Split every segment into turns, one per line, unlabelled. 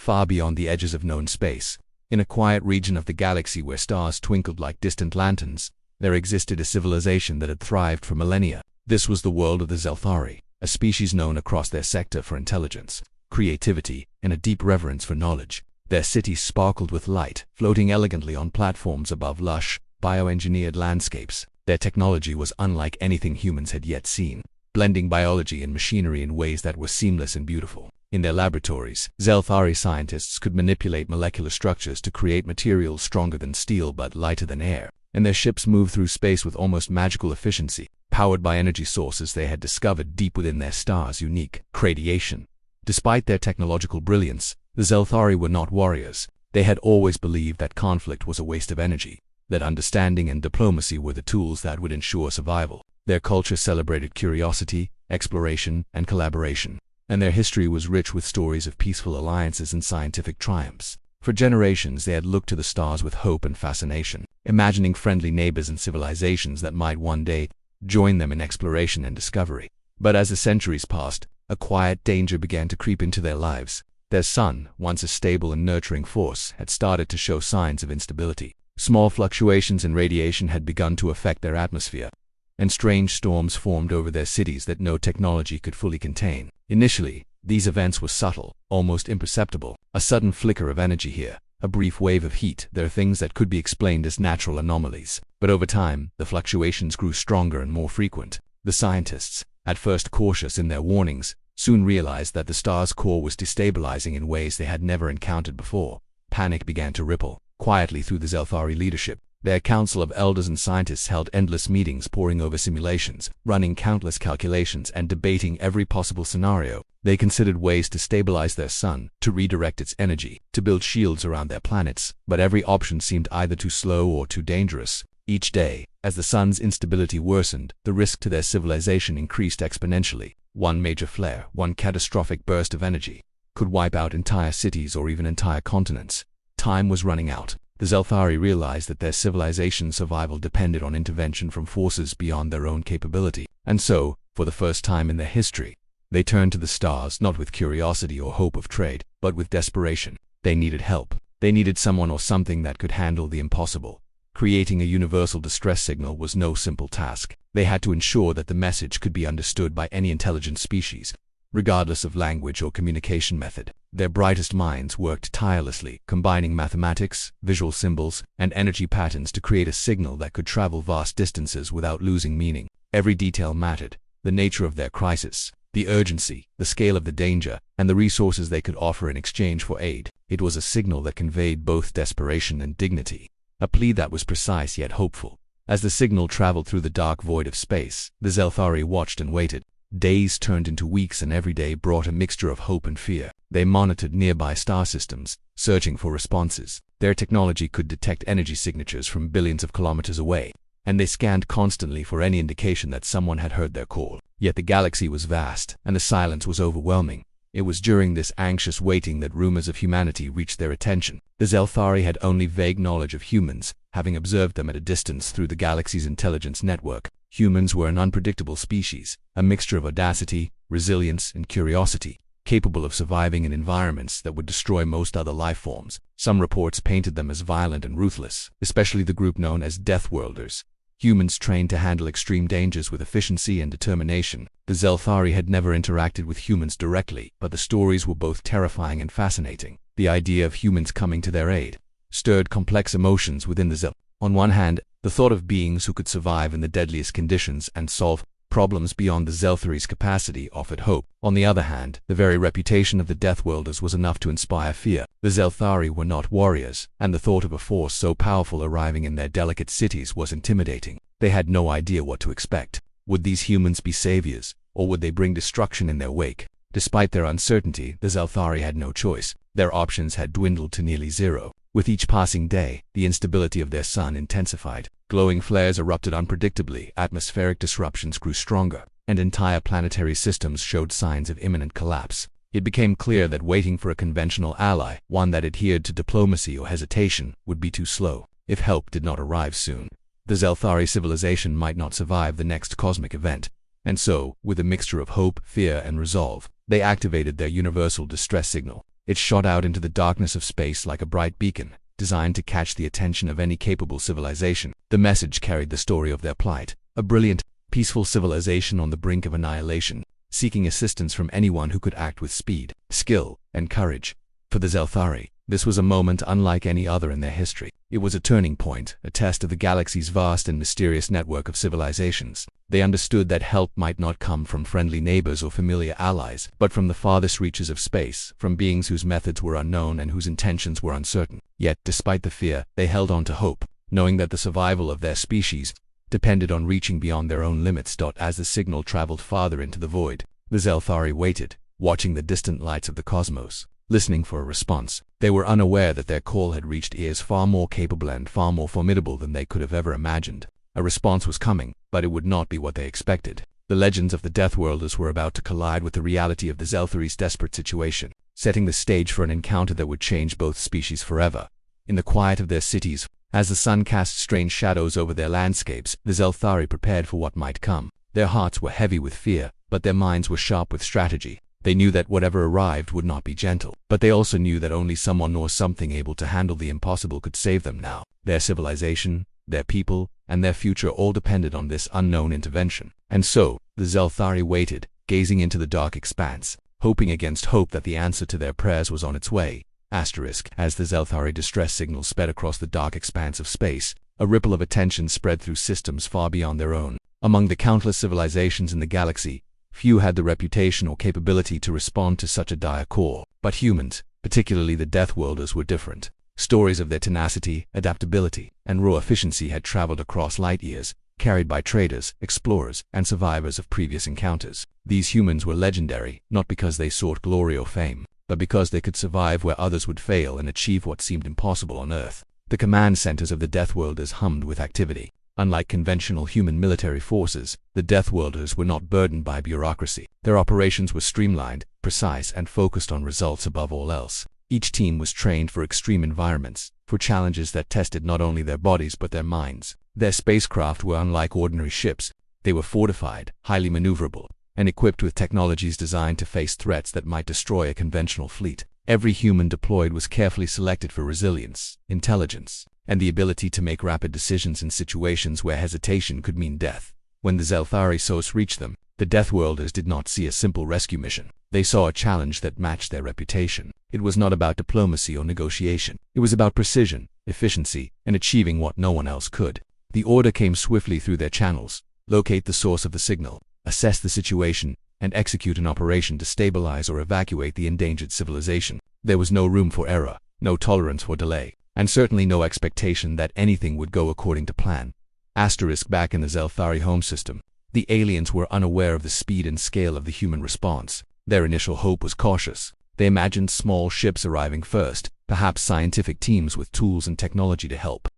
far beyond the edges of known space. In a quiet region of the galaxy where stars twinkled like distant lanterns, there existed a civilization that had thrived for millennia. This was the world of the Zelthari, a species known across their sector for intelligence, creativity, and a deep reverence for knowledge. Their cities sparkled with light, floating elegantly on platforms above lush, bioengineered landscapes. Their technology was unlike anything humans had yet seen, blending biology and machinery in ways that were seamless and beautiful. In their laboratories, Zelthari scientists could manipulate molecular structures to create materials stronger than steel but lighter than air, and their ships moved through space with almost magical efficiency, powered by energy sources they had discovered deep within their star's unique radiation. Despite their technological brilliance, the Zelthari were not warriors. They had always believed that conflict was a waste of energy, that understanding and diplomacy were the tools that would ensure survival. Their culture celebrated curiosity, exploration, and collaboration, and their history was rich with stories of peaceful alliances and scientific triumphs. For generations they had looked to the stars with hope and fascination, imagining friendly neighbors and civilizations that might one day join them in exploration and discovery. But as the centuries passed, a quiet danger began to creep into their lives. Their sun, once a stable and nurturing force, had started to show signs of instability. Small fluctuations in radiation had begun to affect their atmosphere, and strange storms formed over their cities that no technology could fully contain. Initially, these events were subtle, almost imperceptible. A sudden flicker of energy here, a brief wave of heat. There are things that could be explained as natural anomalies. But over time, the fluctuations grew stronger and more frequent. The scientists, at first cautious in their warnings, soon realized that the star's core was destabilizing in ways they had never encountered before. Panic began to ripple quietly through the Zelthari leadership. Their council of elders and scientists held endless meetings, poring over simulations, running countless calculations, and debating every possible scenario. They considered ways to stabilize their sun, to redirect its energy, to build shields around their planets, but every option seemed either too slow or too dangerous. Each day, as the sun's instability worsened, the risk to their civilization increased exponentially. One major flare, one catastrophic burst of energy, could wipe out entire cities or even entire continents. Time was running out. The Zelthari realized that their civilization's survival depended on intervention from forces beyond their own capability. And so, for the first time in their history, they turned to the stars not with curiosity or hope of trade, but with desperation. They needed help. They needed someone or something that could handle the impossible. Creating a universal distress signal was no simple task. They had to ensure that the message could be understood by any intelligent species, regardless of language or communication method. Their brightest minds worked tirelessly, combining mathematics, visual symbols, and energy patterns to create a signal that could travel vast distances without losing meaning. Every detail mattered: the nature of their crisis, the urgency, the scale of the danger, and the resources they could offer in exchange for aid. It was a signal that conveyed both desperation and dignity, a plea that was precise yet hopeful. As the signal traveled through the dark void of space, the Zelthari watched and waited. Days turned into weeks, and every day brought a mixture of hope and fear. They monitored nearby star systems, searching for responses. Their technology could detect energy signatures from billions of kilometers away, and they scanned constantly for any indication that someone had heard their call. Yet the galaxy was vast, and the silence was overwhelming. It was during this anxious waiting that rumors of humanity reached their attention. The Zelthari had only vague knowledge of humans, having observed them at a distance through the galaxy's intelligence network. Humans were an unpredictable species, a mixture of audacity, resilience, and curiosity, capable of surviving in environments that would destroy most other life forms. Some reports painted them as violent and ruthless, especially the group known as Deathworlders, humans trained to handle extreme dangers with efficiency and determination. The Zelthari had never interacted with humans directly, but the stories were both terrifying and fascinating. The idea of humans coming to their aid stirred complex emotions within the Zel. On one hand, the thought of beings who could survive in the deadliest conditions and solve problems beyond the Zelthari's capacity offered hope. On the other hand, the very reputation of the Deathworlders was enough to inspire fear. The Zelthari were not warriors, and the thought of a force so powerful arriving in their delicate cities was intimidating. They had no idea what to expect. Would these humans be saviors, or would they bring destruction in their wake? Despite their uncertainty, the Zelthari had no choice. Their options had dwindled to nearly zero. With each passing day, the instability of their sun intensified. Glowing flares erupted unpredictably, atmospheric disruptions grew stronger, and entire planetary systems showed signs of imminent collapse. It became clear that waiting for a conventional ally, one that adhered to diplomacy or hesitation, would be too slow. If help did not arrive soon, the Zelthari civilization might not survive the next cosmic event. And so, with a mixture of hope, fear, and resolve, they activated their universal distress signal. It shot out into the darkness of space like a bright beacon, designed to catch the attention of any capable civilization. The message carried the story of their plight, a brilliant, peaceful civilization on the brink of annihilation, seeking assistance from anyone who could act with speed, skill, and courage. For the Zelthari, this was a moment unlike any other in their history. It was a turning point, a test of the galaxy's vast and mysterious network of civilizations. They understood that help might not come from friendly neighbors or familiar allies, but from the farthest reaches of space, from beings whose methods were unknown and whose intentions were uncertain. Yet, despite the fear, they held on to hope, knowing that the survival of their species depended on reaching beyond their own limits. As the signal traveled farther into the void, the Zelthari waited, watching the distant lights of the cosmos, listening for a response. They were unaware that their call had reached ears far more capable and far more formidable than they could have ever imagined. A response was coming, but it would not be what they expected. The legends of the Deathworlders were about to collide with the reality of the Zelthari's desperate situation, setting the stage for an encounter that would change both species forever. In the quiet of their cities, as the sun cast strange shadows over their landscapes, the Zelthari prepared for what might come. Their hearts were heavy with fear, but their minds were sharp with strategy. They knew that whatever arrived would not be gentle, but they also knew that only someone or something able to handle the impossible could save them now. Their civilization, their people, and their future all depended on this unknown intervention. And so, the Zelthari waited, gazing into the dark expanse, hoping against hope that the answer to their prayers was on its way. As the Zelthari distress signals sped across the dark expanse of space, a ripple of attention spread through systems far beyond their own. Among the countless civilizations in the galaxy, few had the reputation or capability to respond to such a dire call. But humans, particularly the Deathworlders, were different. Stories of their tenacity, adaptability, and raw efficiency had traveled across light years, carried by traders, explorers, and survivors of previous encounters. These humans were legendary, not because they sought glory or fame, but because they could survive where others would fail and achieve what seemed impossible on Earth. The command centers of the Deathworlders hummed with activity. Unlike conventional human military forces, the Deathworlders were not burdened by bureaucracy. Their operations were streamlined, precise, and focused on results above all else. Each team was trained for extreme environments, for challenges that tested not only their bodies but their minds. Their spacecraft were unlike ordinary ships. They were fortified, highly maneuverable, and equipped with technologies designed to face threats that might destroy a conventional fleet. Every human deployed was carefully selected for resilience, intelligence, and the ability to make rapid decisions in situations where hesitation could mean death. When the Zelthari source reached them, the Deathworlders did not see a simple rescue mission. They saw a challenge that matched their reputation. It was not about diplomacy or negotiation. It was about precision, efficiency, and achieving what no one else could. The order came swiftly through their channels: locate the source of the signal, assess the situation, and execute an operation to stabilize or evacuate the endangered civilization. There was no room for error, no tolerance for delay, and certainly no expectation that anything would go according to plan. Back in the Zelthari home system, the aliens were unaware of the speed and scale of the human response. Their initial hope was cautious. They imagined small ships arriving first, perhaps scientific teams with tools and technology to help.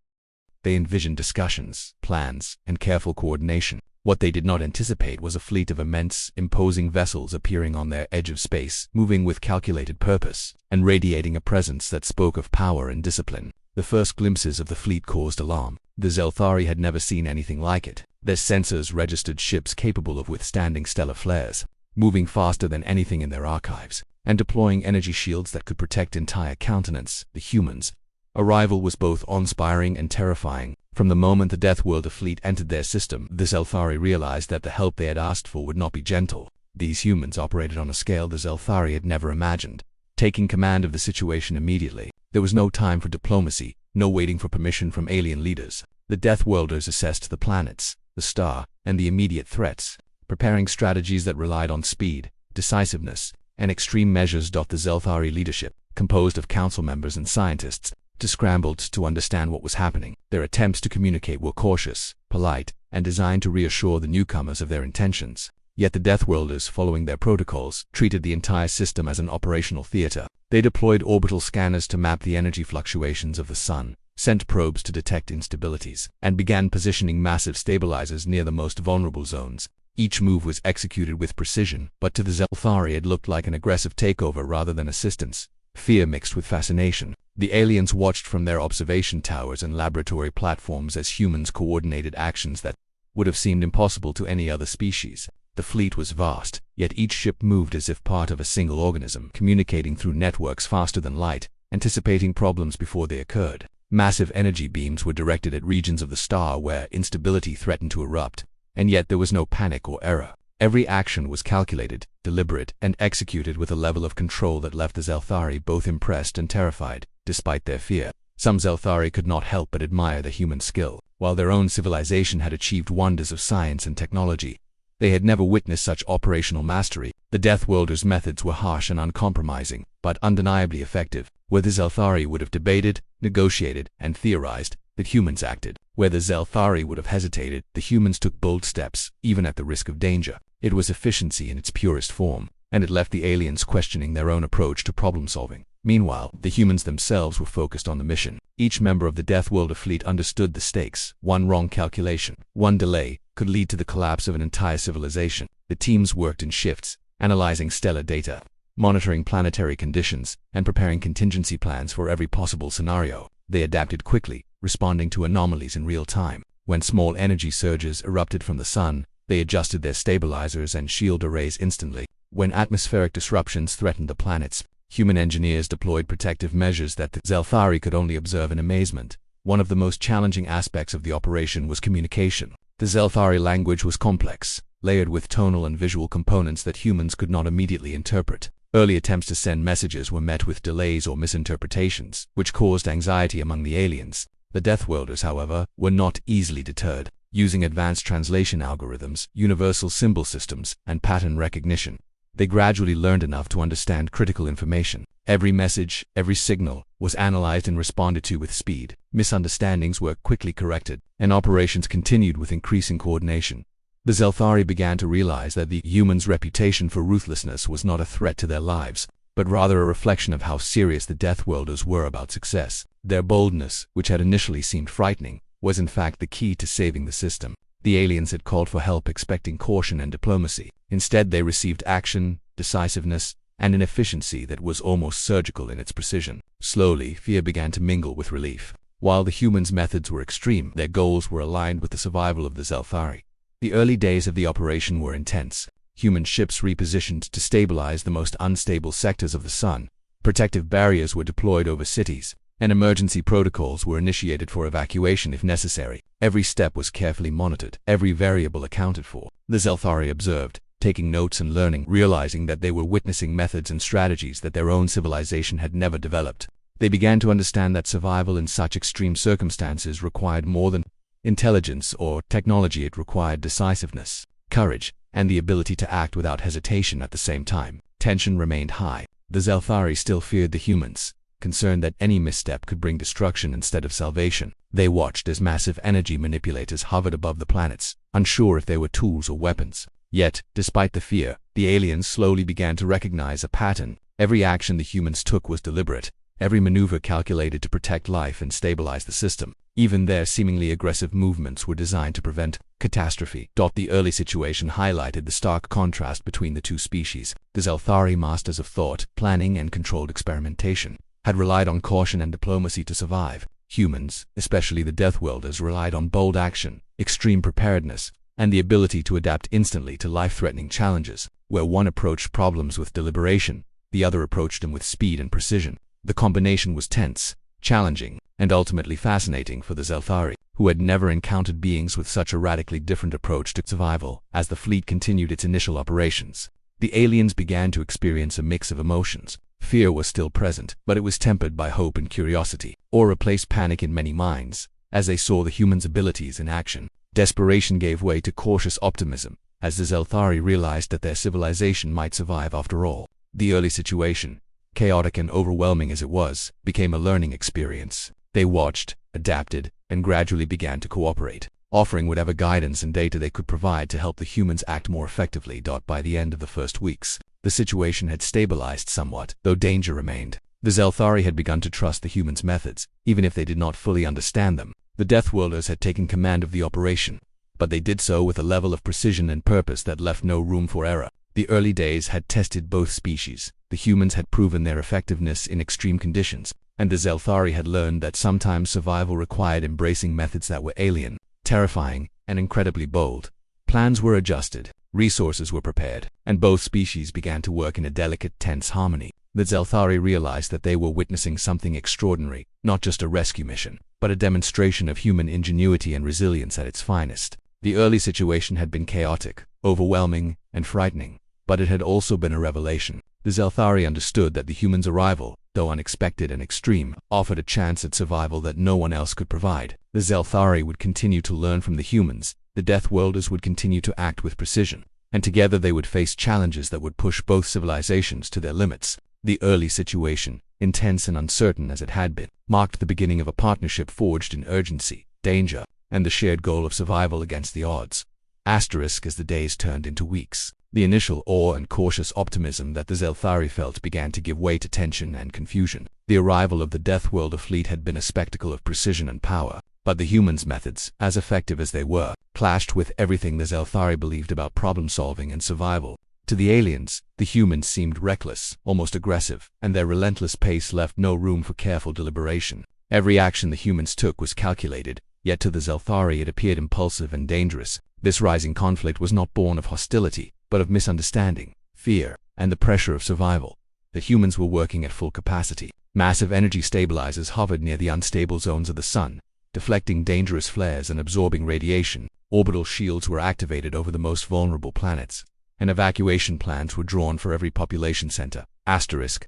They envisioned discussions, plans, and careful coordination. What they did not anticipate was a fleet of immense, imposing vessels appearing on their edge of space, moving with calculated purpose, and radiating a presence that spoke of power and discipline. The first glimpses of the fleet caused alarm. The Zelthari had never seen anything like it. Their sensors registered ships capable of withstanding stellar flares, moving faster than anything in their archives, and deploying energy shields that could protect entire continents. The humans' arrival was both awe-inspiring and terrifying. From the moment the Deathworlder fleet entered their system, the Zelthari realized that the help they had asked for would not be gentle. These humans operated on a scale the Zelthari had never imagined, taking command of the situation immediately. There was no time for diplomacy, no waiting for permission from alien leaders. The Deathworlders assessed the planets, the star, and the immediate threats, preparing strategies that relied on speed, decisiveness, and extreme measures. The Zelthari leadership, composed of council members and scientists, scrambled to understand what was happening. Their attempts to communicate were cautious, polite, and designed to reassure the newcomers of their intentions. Yet the Deathworlders, following their protocols, treated the entire system as an operational theater. They deployed orbital scanners to map the energy fluctuations of the sun, sent probes to detect instabilities, and began positioning massive stabilizers near the most vulnerable zones. Each move was executed with precision, but to the Zelthari it looked like an aggressive takeover rather than assistance. Fear mixed with fascination. The aliens watched from their observation towers and laboratory platforms as humans coordinated actions that would have seemed impossible to any other species. The fleet was vast, yet each ship moved as if part of a single organism, communicating through networks faster than light, anticipating problems before they occurred. Massive energy beams were directed at regions of the star where instability threatened to erupt, and yet there was no panic or error. Every action was calculated, deliberate, and executed with a level of control that left the Zelthari both impressed and terrified, despite their fear. Some Zelthari could not help but admire the human skill. While their own civilization had achieved wonders of science and technology, they had never witnessed such operational mastery. The Deathworlders' methods were harsh and uncompromising, but undeniably effective. Where the Zelthari would have debated, negotiated, and theorized, the humans acted. Where the Zelthari would have hesitated, the humans took bold steps, even at the risk of danger. It was efficiency in its purest form, and it left the aliens questioning their own approach to problem-solving. Meanwhile, the humans themselves were focused on the mission. Each member of the Deathworlder fleet understood the stakes. One wrong calculation, one delay, could lead to the collapse of an entire civilization. The teams worked in shifts, analyzing stellar data, monitoring planetary conditions, and preparing contingency plans for every possible scenario. They adapted quickly, responding to anomalies in real time. When small energy surges erupted from the sun, they adjusted their stabilizers and shield arrays instantly. When atmospheric disruptions threatened the planets, human engineers deployed protective measures that the Zelthari could only observe in amazement. One of the most challenging aspects of the operation was communication. The Zelthari language was complex, layered with tonal and visual components that humans could not immediately interpret. Early attempts to send messages were met with delays or misinterpretations, which caused anxiety among the aliens. The Deathworlders, however, were not easily deterred. Using advanced translation algorithms, universal symbol systems, and pattern recognition, they gradually learned enough to understand critical information. Every message, every signal, was analyzed and responded to with speed. Misunderstandings were quickly corrected, and operations continued with increasing coordination. The Zelthari began to realize that the humans' reputation for ruthlessness was not a threat to their lives, but rather a reflection of how serious the Deathworlders were about success. Their boldness, which had initially seemed frightening, was in fact the key to saving the system. The aliens had called for help expecting caution and diplomacy. Instead, they received action, decisiveness, and an efficiency that was almost surgical in its precision. Slowly, fear began to mingle with relief. While the humans' methods were extreme, their goals were aligned with the survival of the Zelthari. The early days of the operation were intense. Human ships repositioned to stabilize the most unstable sectors of the sun. Protective barriers were deployed over cities, and emergency protocols were initiated for evacuation if necessary. Every step was carefully monitored, every variable accounted for. The Zelthari observed, taking notes and learning, realizing that they were witnessing methods and strategies that their own civilization had never developed. They began to understand that survival in such extreme circumstances required more than intelligence or technology. It required decisiveness, courage, and the ability to act without hesitation at the same time. Tension remained high. The Zelthari still feared the humans, concerned that any misstep could bring destruction instead of salvation. They watched as massive energy manipulators hovered above the planets, unsure if they were tools or weapons. Yet, despite the fear, the aliens slowly began to recognize a pattern. Every action the humans took was deliberate, every maneuver calculated to protect life and stabilize the system. Even their seemingly aggressive movements were designed to prevent catastrophe. The early situation highlighted the stark contrast between the two species. The Zelthari, masters of thought, planning, and controlled experimentation, had relied on caution and diplomacy to survive. Humans, especially the Deathworlders, relied on bold action, extreme preparedness, and the ability to adapt instantly to life-threatening challenges. Where one approached problems with deliberation, the other approached them with speed and precision. The combination was tense, challenging, and ultimately fascinating for the Zelthari, who had never encountered beings with such a radically different approach to survival. As the fleet continued its initial operations, the aliens began to experience a mix of emotions. Fear was still present, but it was tempered by hope and curiosity, or replaced panic in many minds, as they saw the humans' abilities in action. Desperation gave way to cautious optimism, as the Zelthari realized that their civilization might survive after all. The early situation, chaotic and overwhelming as it was, became a learning experience. They watched, adapted, and gradually began to cooperate, offering whatever guidance and data they could provide to help the humans act more effectively. By the end of the first weeks, the situation had stabilized somewhat, though danger remained. The Zelthari had begun to trust the humans' methods, even if they did not fully understand them. The Deathworlders had taken command of the operation, but they did so with a level of precision and purpose that left no room for error. The early days had tested both species. The humans had proven their effectiveness in extreme conditions, and the Zelthari had learned that sometimes survival required embracing methods that were alien, terrifying, and incredibly bold. Plans were adjusted, Resources were prepared, and both species began to work in a delicate, tense harmony. The Zelthari realized that they were witnessing something extraordinary, not just a rescue mission, but a demonstration of human ingenuity and resilience at its finest. The early situation had been chaotic, overwhelming, and frightening, but it had also been a revelation. The Zelthari understood that the humans' arrival, though unexpected and extreme, offered a chance at survival that no one else could provide. The Zelthari would continue to learn from the humans, the Deathworlders would continue to act with precision, and together they would face challenges that would push both civilizations to their limits. The early situation, intense and uncertain as it had been, marked the beginning of a partnership forged in urgency, danger, and the shared goal of survival against the odds. Asterisk as the days turned into weeks. The initial awe and cautious optimism that the Zelthari felt began to give way to tension and confusion. The arrival of the Deathworlder fleet had been a spectacle of precision and power, but the humans' methods, as effective as they were, clashed with everything the Zelthari believed about problem-solving and survival. To the aliens, the humans seemed reckless, almost aggressive, and their relentless pace left no room for careful deliberation. Every action the humans took was calculated, yet to the Zelthari it appeared impulsive and dangerous. This rising conflict was not born of hostility, but of misunderstanding, fear, and the pressure of survival. The humans were working at full capacity. Massive energy stabilizers hovered near the unstable zones of the sun, deflecting dangerous flares and absorbing radiation. Orbital shields were activated over the most vulnerable planets, and evacuation plans were drawn for every population center. Asterisk.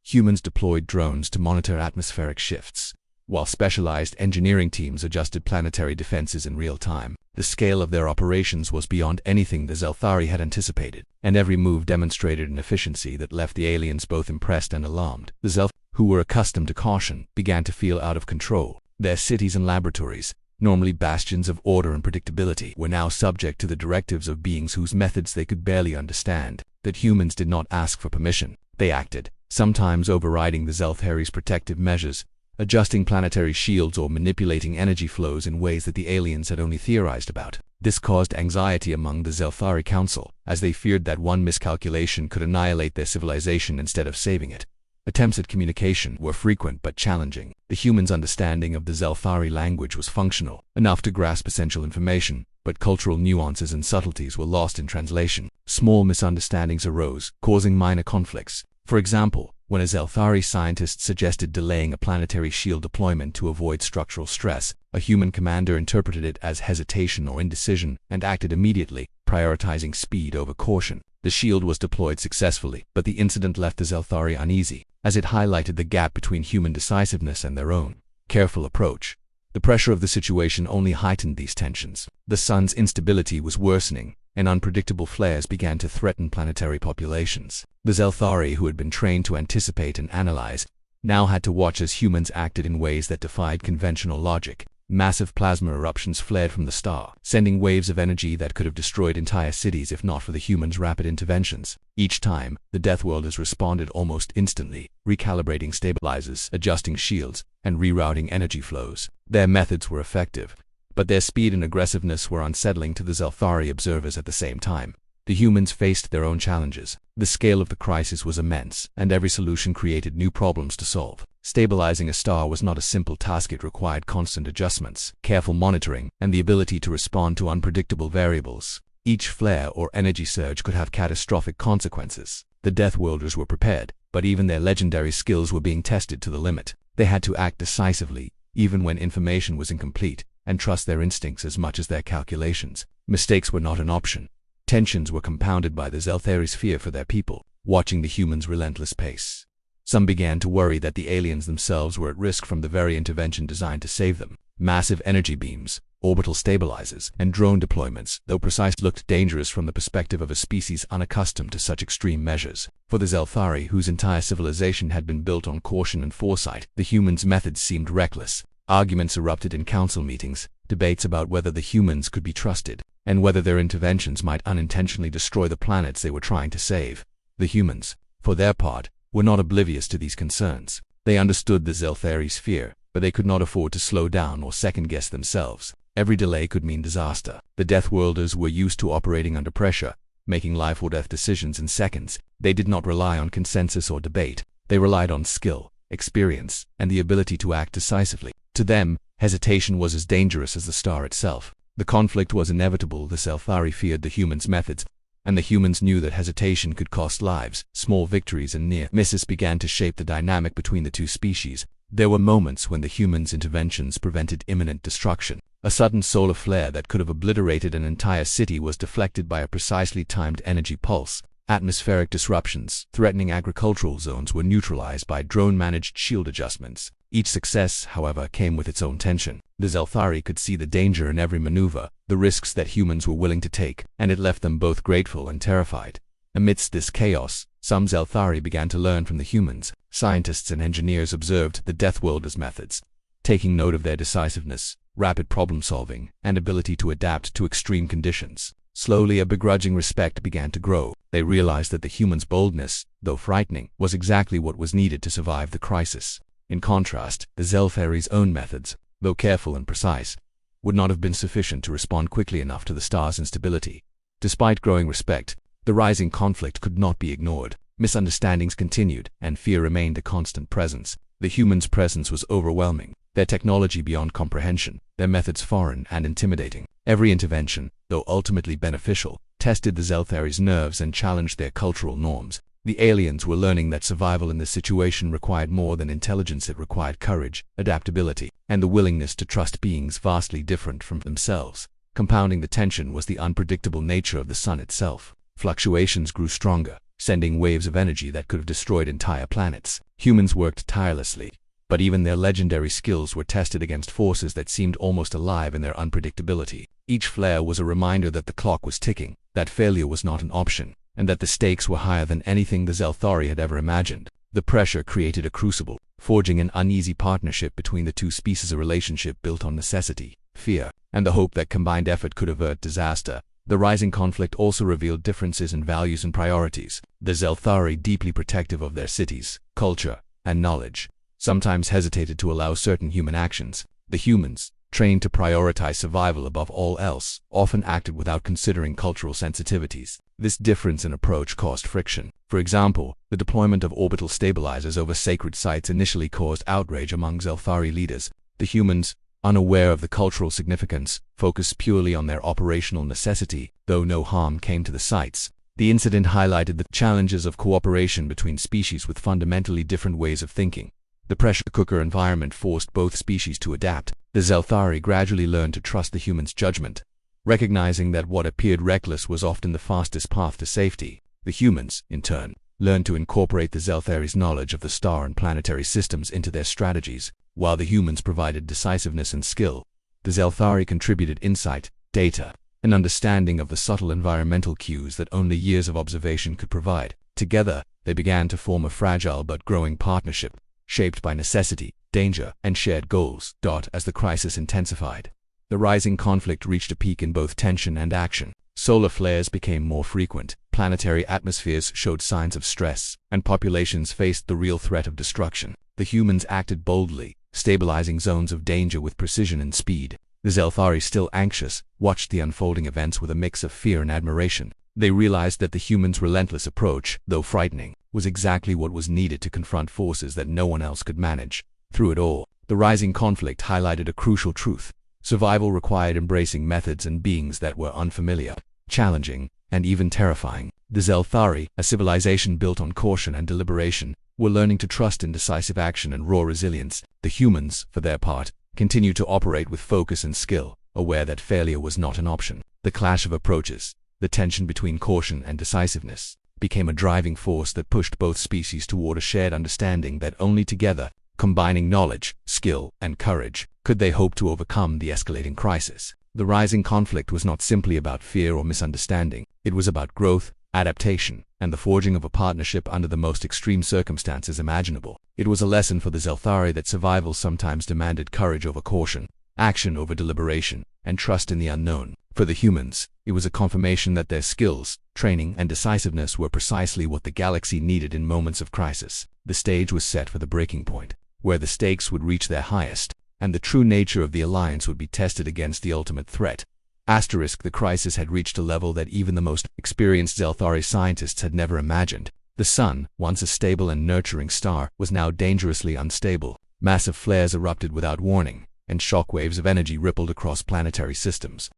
Humans deployed drones to monitor atmospheric shifts, while specialized engineering teams adjusted planetary defenses in real time. The scale of their operations was beyond anything the Zelthari had anticipated, and every move demonstrated an efficiency that left the aliens both impressed and alarmed. The Zelthari, who were accustomed to caution, began to feel out of control. Their cities and laboratories, normally bastions of order and predictability, were now subject to the directives of beings whose methods they could barely understand. That humans did not ask for permission. They acted, sometimes overriding the Zelthari's protective measures, adjusting planetary shields or manipulating energy flows in ways that the aliens had only theorized about. This caused anxiety among the Zelthari Council, as they feared that one miscalculation could annihilate their civilization instead of saving it. Attempts at communication were frequent but challenging. The humans' understanding of the Zelthari language was functional, enough to grasp essential information, but cultural nuances and subtleties were lost in translation. Small misunderstandings arose, causing minor conflicts. For example, when a Zelthari scientist suggested delaying a planetary shield deployment to avoid structural stress, a human commander interpreted it as hesitation or indecision and acted immediately, prioritizing speed over caution. The shield was deployed successfully, but the incident left the Zelthari uneasy, as it highlighted the gap between human decisiveness and their own careful approach. The pressure of the situation only heightened these tensions. The sun's instability was worsening, and unpredictable flares began to threaten planetary populations. The Zelthari, who had been trained to anticipate and analyze, now had to watch as humans acted in ways that defied conventional logic. Massive plasma eruptions flared from the star, sending waves of energy that could have destroyed entire cities if not for the humans' rapid interventions. Each time, the Deathworlders responded almost instantly, recalibrating stabilizers, adjusting shields, and rerouting energy flows. Their methods were effective, but their speed and aggressiveness were unsettling to the Zelthari observers at the same time. The humans faced their own challenges. The scale of the crisis was immense, and every solution created new problems to solve. Stabilizing a star was not a simple task. It required constant adjustments, careful monitoring, and the ability to respond to unpredictable variables. Each flare or energy surge could have catastrophic consequences. The Deathworlders were prepared, but even their legendary skills were being tested to the limit. They had to act decisively, even when information was incomplete, and trust their instincts as much as their calculations. Mistakes were not an option. Tensions were compounded by the Zelthari's fear for their people, watching the humans' relentless pace. Some began to worry that the aliens themselves were at risk from the very intervention designed to save them. Massive energy beams, orbital stabilizers, and drone deployments, though precise, looked dangerous from the perspective of a species unaccustomed to such extreme measures. For the Zelthari, whose entire civilization had been built on caution and foresight, the humans' methods seemed reckless. Arguments erupted in council meetings, debates about whether the humans could be trusted, and whether their interventions might unintentionally destroy the planets they were trying to save. The humans, for their part, were not oblivious to these concerns. They understood the Zelthari's fear, but they could not afford to slow down or second-guess themselves. Every delay could mean disaster. The Deathworlders were used to operating under pressure, making life-or-death decisions in seconds. They did not rely on consensus or debate. They relied on skill, experience, and the ability to act decisively. To them, hesitation was as dangerous as the star itself. The conflict was inevitable. The Zelthari feared the humans' methods, and the humans knew that hesitation could cost lives. Small victories and near misses began to shape the dynamic between the two species. There were moments when the humans' interventions prevented imminent destruction. A sudden solar flare that could have obliterated an entire city was deflected by a precisely timed energy pulse. Atmospheric disruptions threatening agricultural zones were neutralized by drone-managed shield adjustments. Each success, however, came with its own tension. The Zelthari could see the danger in every maneuver, the risks that humans were willing to take, and it left them both grateful and terrified. Amidst this chaos, some Zelthari began to learn from the humans. Scientists and engineers observed the Deathworlders' methods, taking note of their decisiveness, rapid problem-solving, and ability to adapt to extreme conditions. Slowly, a begrudging respect began to grow. They realized that the humans' boldness, though frightening, was exactly what was needed to survive the crisis. In contrast, the Zelthari's own methods, though careful and precise, would not have been sufficient to respond quickly enough to the star's instability. Despite growing respect, the rising conflict could not be ignored. Misunderstandings continued, and fear remained a constant presence. The humans' presence was overwhelming, their technology beyond comprehension, their methods foreign and intimidating. Every intervention, though ultimately beneficial, tested the Zelthari's nerves and challenged their cultural norms. The aliens were learning that survival in this situation required more than intelligence. It required courage, adaptability, and the willingness to trust beings vastly different from themselves. Compounding the tension was the unpredictable nature of the sun itself. Fluctuations grew stronger, sending waves of energy that could have destroyed entire planets. Humans worked tirelessly, but even their legendary skills were tested against forces that seemed almost alive in their unpredictability. Each flare was a reminder that the clock was ticking, that failure was not an option, and that the stakes were higher than anything the Zelthari had ever imagined. The pressure created a crucible, forging an uneasy partnership between the two species, a relationship built on necessity, fear, and the hope that combined effort could avert disaster. The rising conflict also revealed differences in values and priorities. The Zelthari, deeply protective of their cities, culture, and knowledge, sometimes hesitated to allow certain human actions. The humans, trained to prioritize survival above all else, often acted without considering cultural sensitivities. This difference in approach caused friction. For example, the deployment of orbital stabilizers over sacred sites initially caused outrage among Zelthari leaders. The humans, unaware of the cultural significance, focused purely on their operational necessity, though no harm came to the sites. The incident highlighted the challenges of cooperation between species with fundamentally different ways of thinking. The pressure cooker environment forced both species to adapt. The Zelthari gradually learned to trust the humans' judgment, recognizing that what appeared reckless was often the fastest path to safety. The humans, in turn, learned to incorporate the Zelthari's knowledge of the star and planetary systems into their strategies. While the humans provided decisiveness and skill, the Zelthari contributed insight, data, and understanding of the subtle environmental cues that only years of observation could provide. Together, they began to form a fragile but growing partnership, shaped by necessity, danger, and shared goals. As the crisis intensified, the rising conflict reached a peak in both tension and action. Solar flares became more frequent, planetary atmospheres showed signs of stress, and populations faced the real threat of destruction. The humans acted boldly, stabilizing zones of danger with precision and speed. The Zelthari, still anxious, watched the unfolding events with a mix of fear and admiration. They realized that the humans' relentless approach, though frightening, was exactly what was needed to confront forces that no one else could manage. Through it all, the rising conflict highlighted a crucial truth. Survival required embracing methods and beings that were unfamiliar, challenging, and even terrifying. The Zelthari, a civilization built on caution and deliberation, were learning to trust in decisive action and raw resilience. The humans, for their part, continued to operate with focus and skill, aware that failure was not an option. The clash of approaches, the tension between caution and decisiveness, became a driving force that pushed both species toward a shared understanding that only together, combining knowledge, skill, and courage, could they hope to overcome the escalating crisis. The rising conflict was not simply about fear or misunderstanding. It was about growth, adaptation, and the forging of a partnership under the most extreme circumstances imaginable. It was a lesson for the Zelthari that survival sometimes demanded courage over caution, action over deliberation, and trust in the unknown. For the humans, it was a confirmation that their skills, training, and decisiveness were precisely what the galaxy needed in moments of crisis. The stage was set for the breaking point, where the stakes would reach their highest, and the true nature of the alliance would be tested against the ultimate threat. The crisis had reached a level that even the most experienced Zelthari scientists had never imagined. The sun, once a stable and nurturing star, was now dangerously unstable. Massive flares erupted without warning, and shockwaves of energy rippled across planetary systems.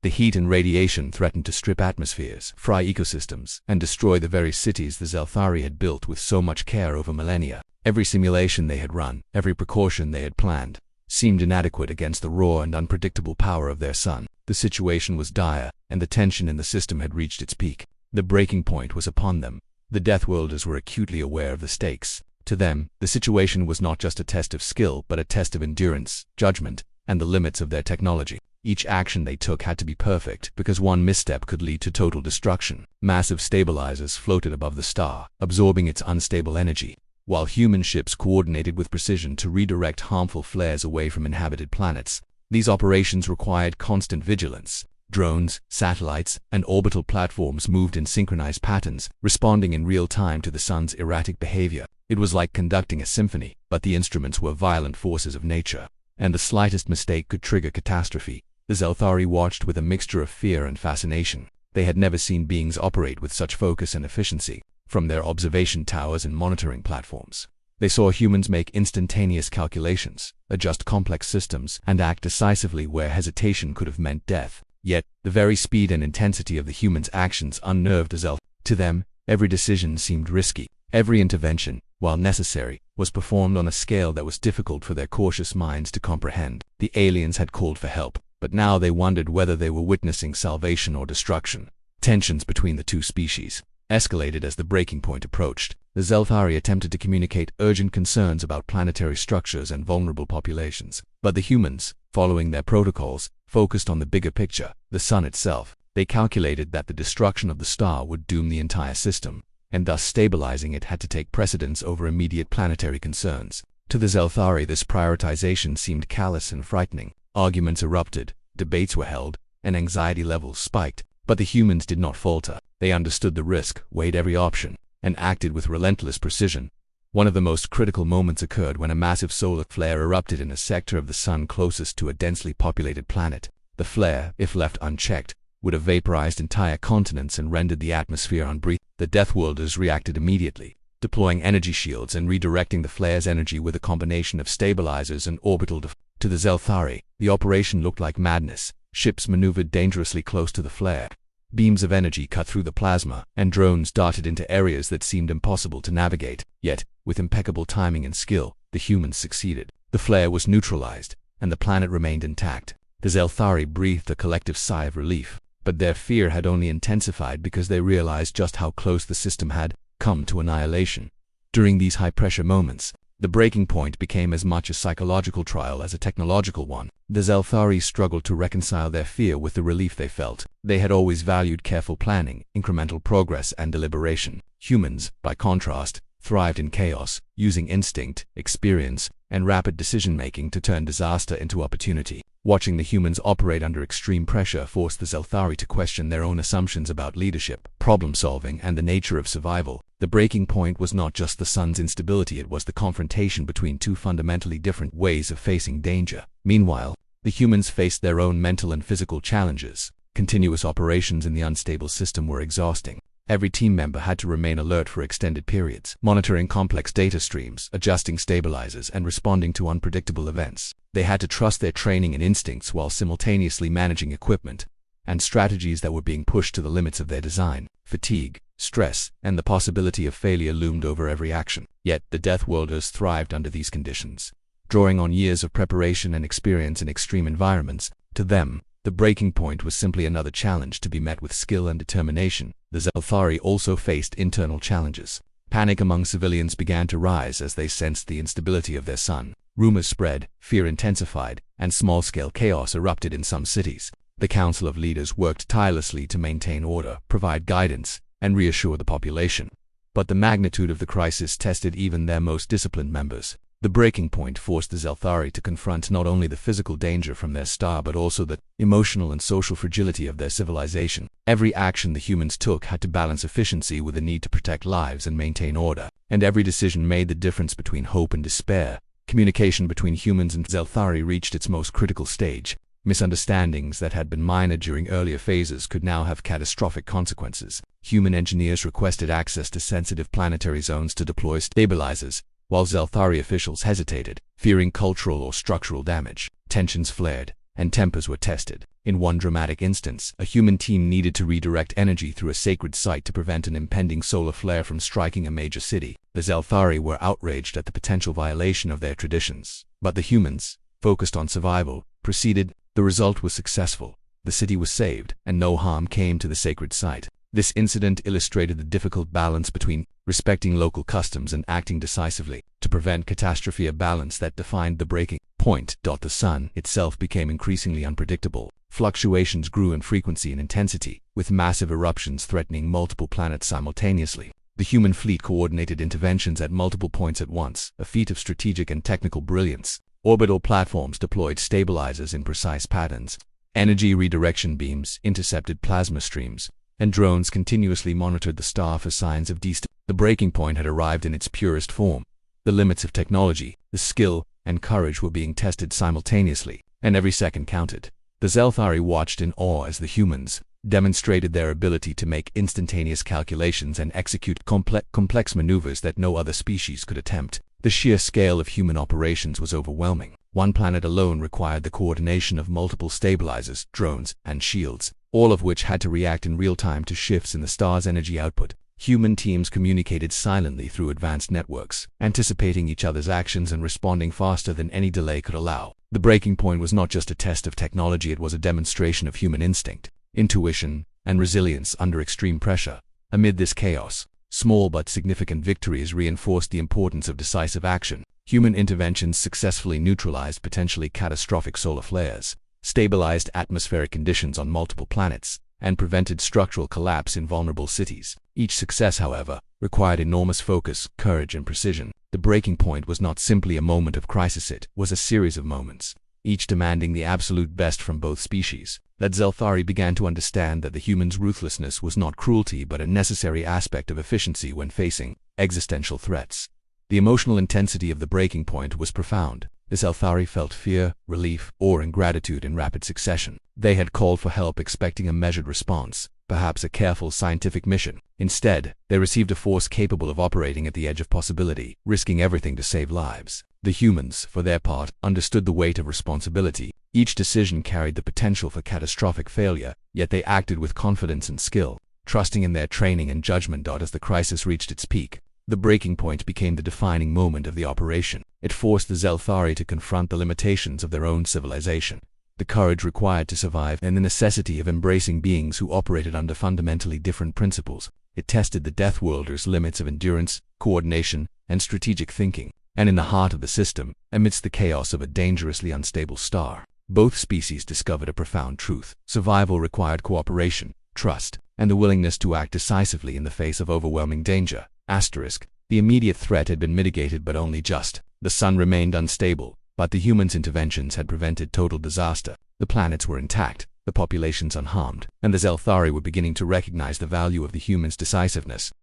The heat and radiation threatened to strip atmospheres, fry ecosystems, and destroy the very cities the Zelthari had built with so much care over millennia. Every simulation they had run, every precaution they had planned, seemed inadequate against the raw and unpredictable power of their sun. The situation was dire, and the tension in the system had reached its peak. The breaking point was upon them. The Deathworlders were acutely aware of the stakes. To them, the situation was not just a test of skill, but a test of endurance, judgment, and the limits of their technology. Each action they took had to be perfect, because one misstep could lead to total destruction. Massive stabilizers floated above the star, absorbing its unstable energy, while human ships coordinated with precision to redirect harmful flares away from inhabited planets. These operations required constant vigilance. Drones, satellites, and orbital platforms moved in synchronized patterns, responding in real time to the sun's erratic behavior. It was like conducting a symphony, but the instruments were violent forces of nature, and the slightest mistake could trigger catastrophe. The Zelthari watched with a mixture of fear and fascination. They had never seen beings operate with such focus and efficiency. From their observation towers and monitoring platforms, they saw humans make instantaneous calculations, adjust complex systems, and act decisively where hesitation could have meant death. Yet, the very speed and intensity of the humans' actions unnerved the Zelthari. To them, every decision seemed risky. Every intervention, while necessary, was performed on a scale that was difficult for their cautious minds to comprehend. The aliens had called for help, but now they wondered whether they were witnessing salvation or destruction. Tensions between the two species escalated as the breaking point approached. The Zelthari attempted to communicate urgent concerns about planetary structures and vulnerable populations, but the humans, following their protocols, focused on the bigger picture, the sun itself. They calculated that the destruction of the star would doom the entire system, and thus stabilizing it had to take precedence over immediate planetary concerns. To the Zelthari, this prioritization seemed callous and frightening. Arguments erupted, debates were held, and anxiety levels spiked. But the humans did not falter. They understood the risk, weighed every option, and acted with relentless precision. One of the most critical moments occurred when a massive solar flare erupted in a sector of the sun closest to a densely populated planet. The flare, if left unchecked, would have vaporized entire continents and rendered the atmosphere unbreathable. The Deathworlders reacted immediately, deploying energy shields and redirecting the flare's energy with a combination of stabilizers and orbital defense. To the Zelthari, the operation looked like madness. Ships maneuvered dangerously close to the flare. Beams of energy cut through the plasma, and drones darted into areas that seemed impossible to navigate. Yet, with impeccable timing and skill, the humans succeeded. The flare was neutralized, and the planet remained intact. The Zelthari breathed a collective sigh of relief, but their fear had only intensified because they realized just how close the system had come to annihilation. During these high-pressure moments, the breaking point became as much a psychological trial as a technological one. The Zelthari struggled to reconcile their fear with the relief they felt. They had always valued careful planning, incremental progress, and deliberation. Humans, by contrast, thrived in chaos, using instinct, experience, and rapid decision-making to turn disaster into opportunity. Watching the humans operate under extreme pressure forced the Zelthari to question their own assumptions about leadership, problem-solving, and the nature of survival. The breaking point was not just the sun's instability, it was the confrontation between two fundamentally different ways of facing danger. Meanwhile, the humans faced their own mental and physical challenges. Continuous operations in the unstable system were exhausting. Every team member had to remain alert for extended periods, monitoring complex data streams, adjusting stabilizers, and responding to unpredictable events. They had to trust their training and instincts while simultaneously managing equipment and strategies that were being pushed to the limits of their design. Fatigue, stress, and the possibility of failure loomed over every action. Yet, the Deathworlders thrived under these conditions, drawing on years of preparation and experience in extreme environments. To them, the breaking point was simply another challenge to be met with skill and determination. The Zelthari also faced internal challenges. Panic among civilians began to rise as they sensed the instability of their sun. Rumors spread, fear intensified, and small-scale chaos erupted in some cities. The Council of Leaders worked tirelessly to maintain order, provide guidance, and reassure the population. But the magnitude of the crisis tested even their most disciplined members. The breaking point forced the Zelthari to confront not only the physical danger from their star but also the emotional and social fragility of their civilization. Every action the humans took had to balance efficiency with the need to protect lives and maintain order, and every decision made the difference between hope and despair. Communication between humans and Zelthari reached its most critical stage. Misunderstandings that had been minor during earlier phases could now have catastrophic consequences. Human engineers requested access to sensitive planetary zones to deploy stabilizers, while Zelthari officials hesitated, fearing cultural or structural damage. Tensions flared, and tempers were tested. In one dramatic instance, a human team needed to redirect energy through a sacred site to prevent an impending solar flare from striking a major city. The Zelthari were outraged at the potential violation of their traditions, but the humans, focused on survival, proceeded. The result was successful. The city was saved, and no harm came to the sacred site. This incident illustrated the difficult balance between respecting local customs and acting decisively to prevent catastrophe, a balance that defined the breaking point. The sun itself became increasingly unpredictable. Fluctuations grew in frequency and intensity, with massive eruptions threatening multiple planets simultaneously. The human fleet coordinated interventions at multiple points at once, a feat of strategic and technical brilliance. Orbital platforms deployed stabilizers in precise patterns. Energy redirection beams intercepted plasma streams, and drones continuously monitored the star for signs of destabilization. The breaking point had arrived in its purest form. The limits of technology, the skill, and courage were being tested simultaneously, and every second counted. The Zelthari watched in awe as the humans demonstrated their ability to make instantaneous calculations and execute complex maneuvers that no other species could attempt. The sheer scale of human operations was overwhelming. One planet alone required the coordination of multiple stabilizers, drones, and shields, all of which had to react in real time to shifts in the star's energy output. Human teams communicated silently through advanced networks, anticipating each other's actions and responding faster than any delay could allow. The breaking point was not just a test of technology, it was a demonstration of human instinct, intuition, and resilience under extreme pressure. Amid this chaos, small but significant victories reinforced the importance of decisive action. Human interventions successfully neutralized potentially catastrophic solar flares, stabilized atmospheric conditions on multiple planets, and prevented structural collapse in vulnerable cities. Each success, however, required enormous focus, courage, and precision. The breaking point was not simply a moment of crisis, it was a series of moments, each demanding the absolute best from both species. That Zelthari began to understand that the humans' ruthlessness was not cruelty but a necessary aspect of efficiency when facing existential threats. The emotional intensity of the breaking point was profound. The Zelthari felt fear, relief, awe, and gratitude in rapid succession. They had called for help expecting a measured response, perhaps a careful scientific mission. Instead, they received a force capable of operating at the edge of possibility, risking everything to save lives. The humans, for their part, understood the weight of responsibility. Each decision carried the potential for catastrophic failure, yet they acted with confidence and skill, trusting in their training and judgment. As the crisis reached its peak, the breaking point became the defining moment of the operation. It forced the Zelthari to confront the limitations of their own civilization, the courage required to survive, and the necessity of embracing beings who operated under fundamentally different principles. It tested the Deathworlders' limits of endurance, coordination, and strategic thinking. And in the heart of the system, amidst the chaos of a dangerously unstable star, both species discovered a profound truth. Survival required cooperation, trust, and the willingness to act decisively in the face of overwhelming danger. The immediate threat had been mitigated but only just. The sun remained unstable, but the humans' interventions had prevented total disaster. The planets were intact, the populations unharmed, and the Zelthari were beginning to recognize the value of the humans' decisiveness.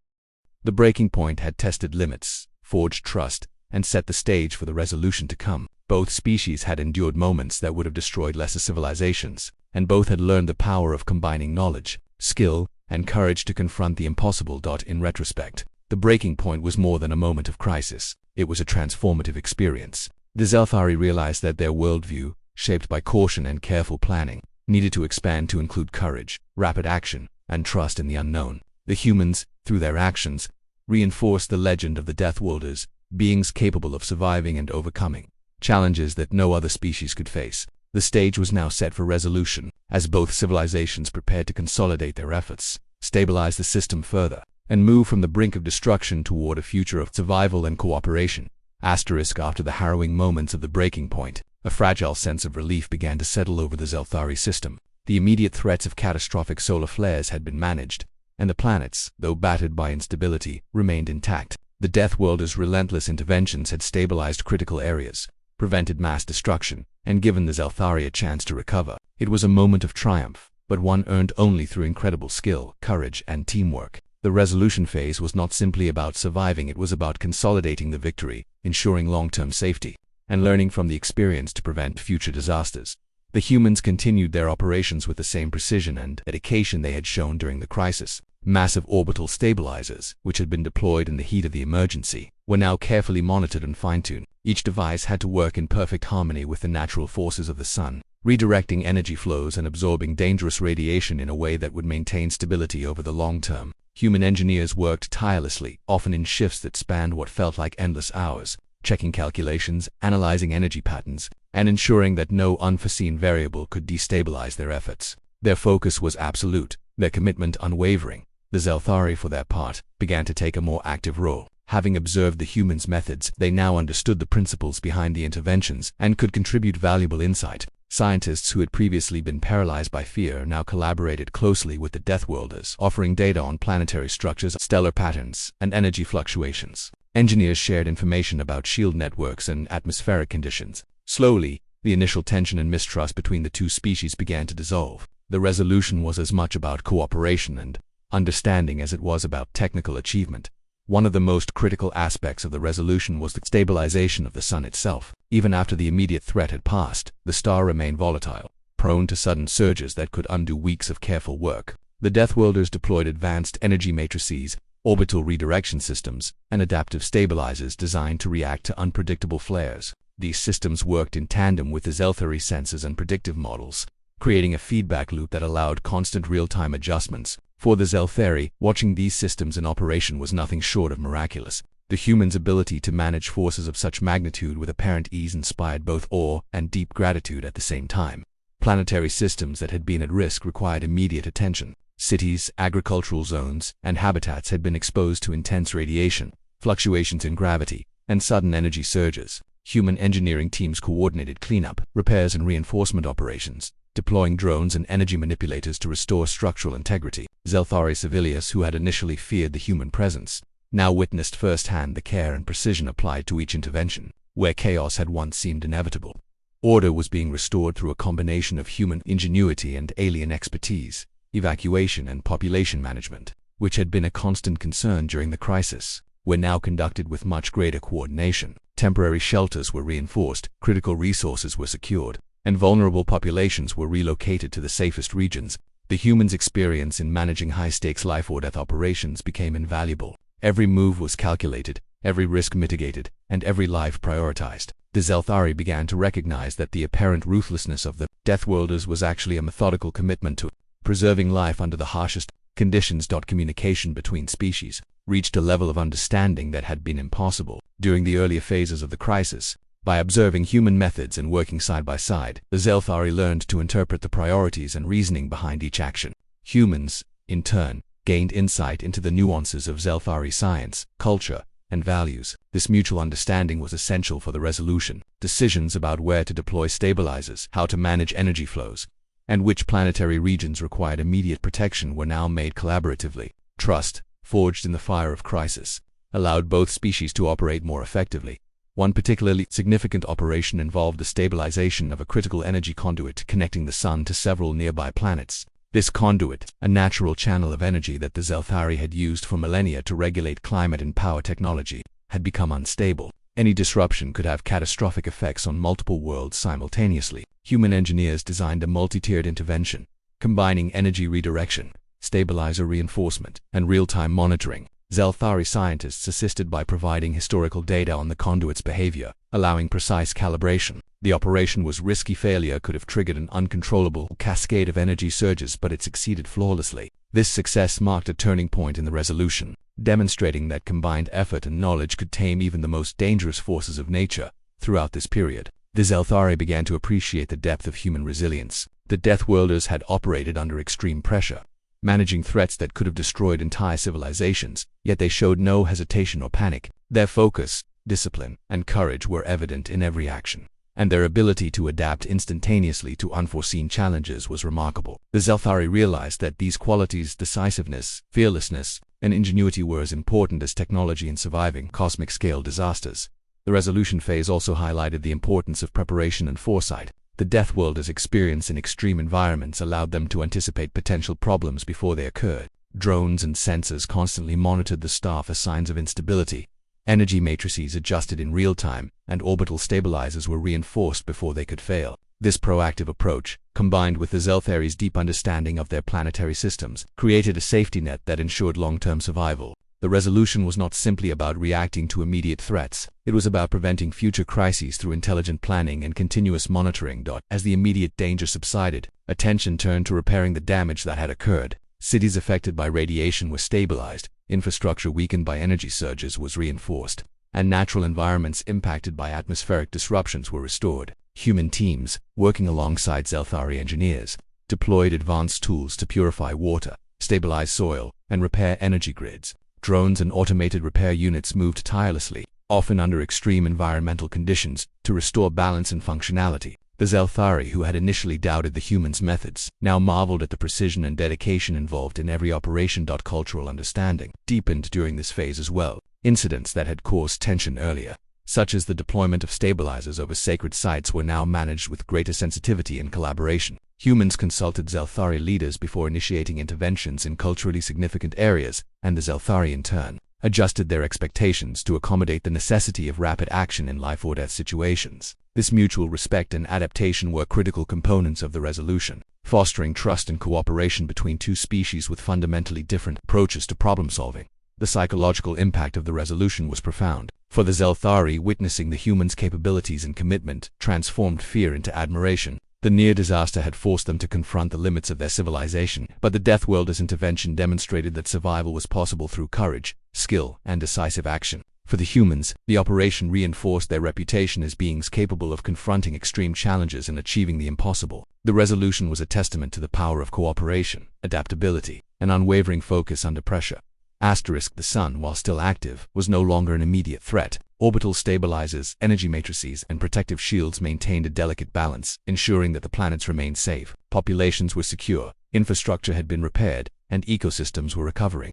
The breaking point had tested limits, forged trust, and set the stage for the resolution to come. Both species had endured moments that would have destroyed lesser civilizations, and both had learned the power of combining knowledge, skill, and courage to confront the impossible. In retrospect, the breaking point was more than a moment of crisis. It was a transformative experience. The Zelthari realized that their worldview, shaped by caution and careful planning, needed to expand to include courage, rapid action, and trust in the unknown. The humans, through their actions, reinforced the legend of the Deathworlders, beings capable of surviving and overcoming challenges that no other species could face. The stage was now set for resolution, as both civilizations prepared to consolidate their efforts, stabilize the system further, and move from the brink of destruction toward a future of survival and cooperation. After the harrowing moments of the breaking point, a fragile sense of relief began to settle over the Zelthari system. The immediate threats of catastrophic solar flares had been managed, and the planets, though battered by instability, remained intact. The Deathworlders' relentless interventions had stabilized critical areas, prevented mass destruction, and given the Zelthari a chance to recover. It was a moment of triumph, but one earned only through incredible skill, courage, and teamwork. The resolution phase was not simply about surviving, it was about consolidating the victory, ensuring long-term safety, and learning from the experience to prevent future disasters. The humans continued their operations with the same precision and dedication they had shown during the crisis. Massive orbital stabilizers, which had been deployed in the heat of the emergency, were now carefully monitored and fine-tuned. Each device had to work in perfect harmony with the natural forces of the sun, redirecting energy flows and absorbing dangerous radiation in a way that would maintain stability over the long term. Human engineers worked tirelessly, often in shifts that spanned what felt like endless hours, checking calculations, analyzing energy patterns, and ensuring that no unforeseen variable could destabilize their efforts. Their focus was absolute, their commitment unwavering. The Zelthari, for their part, began to take a more active role. Having observed the humans' methods, they now understood the principles behind the interventions and could contribute valuable insight. Scientists who had previously been paralyzed by fear now collaborated closely with the Deathworlders, offering data on planetary structures, stellar patterns, and energy fluctuations. Engineers shared information about shield networks and atmospheric conditions. Slowly, the initial tension and mistrust between the two species began to dissolve. The resolution was as much about cooperation and understanding as it was about technical achievement. One of the most critical aspects of the resolution was the stabilization of the sun itself. Even after the immediate threat had passed, the star remained volatile, prone to sudden surges that could undo weeks of careful work. The Deathworlders deployed advanced energy matrices, orbital redirection systems, and adaptive stabilizers designed to react to unpredictable flares. These systems worked in tandem with the Zelthari sensors and predictive models, creating a feedback loop that allowed constant real-time adjustments. For the Zelthari, watching these systems in operation was nothing short of miraculous. The humans' ability to manage forces of such magnitude with apparent ease inspired both awe and deep gratitude at the same time. Planetary systems that had been at risk required immediate attention. Cities, agricultural zones, and habitats had been exposed to intense radiation, fluctuations in gravity, and sudden energy surges. Human engineering teams coordinated cleanup, repairs, and reinforcement operations, deploying drones and energy manipulators to restore structural integrity. Zelthari civilians, who had initially feared the human presence, now witnessed firsthand the care and precision applied to each intervention. Where chaos had once seemed inevitable, order was being restored through a combination of human ingenuity and alien expertise. Evacuation and population management, which had been a constant concern during the crisis, were now conducted with much greater coordination. Temporary shelters were reinforced, critical resources were secured, and vulnerable populations were relocated to the safest regions. The humans' experience in managing high-stakes life-or-death operations became invaluable. Every move was calculated, every risk mitigated, and every life prioritized. The Zelthari began to recognize that the apparent ruthlessness of the Deathworlders was actually a methodical commitment to preserving life under the harshest conditions. Communication between species reached a level of understanding that had been impossible during the earlier phases of the crisis. By observing human methods and working side by side, the Zelthari learned to interpret the priorities and reasoning behind each action. Humans, in turn, gained insight into the nuances of Zelthari science, culture, and values. This mutual understanding was essential for the resolution. Decisions about where to deploy stabilizers, how to manage energy flows, and which planetary regions required immediate protection were now made collaboratively. Trust, forged in the fire of crisis, allowed both species to operate more effectively. One particularly significant operation involved the stabilization of a critical energy conduit connecting the sun to several nearby planets. This conduit, a natural channel of energy that the Zelthari had used for millennia to regulate climate and power technology, had become unstable. Any disruption could have catastrophic effects on multiple worlds simultaneously. Human engineers designed a multi-tiered intervention, combining energy redirection, stabilizer reinforcement, and real-time monitoring. Zelthari scientists assisted by providing historical data on the conduit's behavior, allowing precise calibration. The operation was risky. Failure could have triggered an uncontrollable cascade of energy surges, but it succeeded flawlessly. This success marked a turning point in the resolution, demonstrating that combined effort and knowledge could tame even the most dangerous forces of nature. Throughout this period, the Zelthari began to appreciate the depth of human resilience. The Deathworlders had operated under extreme pressure, managing threats that could have destroyed entire civilizations, yet they showed no hesitation or panic. Their focus, discipline, and courage were evident in every action, and their ability to adapt instantaneously to unforeseen challenges was remarkable. The Zelthari realized that these qualities, decisiveness, fearlessness, and ingenuity, were as important as technology in surviving cosmic-scale disasters. The resolution phase also highlighted the importance of preparation and foresight. The Deathworlders' experience in extreme environments allowed them to anticipate potential problems before they occurred. Drones and sensors constantly monitored the star for signs of instability. Energy matrices adjusted in real time, and orbital stabilizers were reinforced before they could fail. This proactive approach, combined with the Zelthari's deep understanding of their planetary systems, created a safety net that ensured long-term survival. The resolution was not simply about reacting to immediate threats, it was about preventing future crises through intelligent planning and continuous monitoring. As the immediate danger subsided, attention turned to repairing the damage that had occurred. Cities affected by radiation were stabilized, infrastructure weakened by energy surges was reinforced, and natural environments impacted by atmospheric disruptions were restored. Human teams, working alongside Zelthari engineers, deployed advanced tools to purify water, stabilize soil, and repair energy grids. Drones and automated repair units moved tirelessly, often under extreme environmental conditions, to restore balance and functionality. The Zelthari, who had initially doubted the humans' methods, now marveled at the precision and dedication involved in every operation. Cultural understanding deepened during this phase as well. Incidents that had caused tension earlier, such as the deployment of stabilizers over sacred sites, were now managed with greater sensitivity and collaboration. Humans consulted Zelthari leaders before initiating interventions in culturally significant areas, and the Zelthari in turn adjusted their expectations to accommodate the necessity of rapid action in life-or-death situations. This mutual respect and adaptation were critical components of the resolution, fostering trust and cooperation between two species with fundamentally different approaches to problem-solving. The psychological impact of the resolution was profound. For the Zelthari, witnessing the humans' capabilities and commitment transformed fear into admiration. The near disaster had forced them to confront the limits of their civilization, but the Deathworlders' intervention demonstrated that survival was possible through courage, skill, and decisive action. For the humans, the operation reinforced their reputation as beings capable of confronting extreme challenges and achieving the impossible. The resolution was a testament to the power of cooperation, adaptability, and unwavering focus under pressure. The sun, while still active, was no longer an immediate threat. Orbital stabilizers, energy matrices, and protective shields maintained a delicate balance, ensuring that the planets remained safe. Populations were secure, infrastructure had been repaired, and ecosystems were recovering.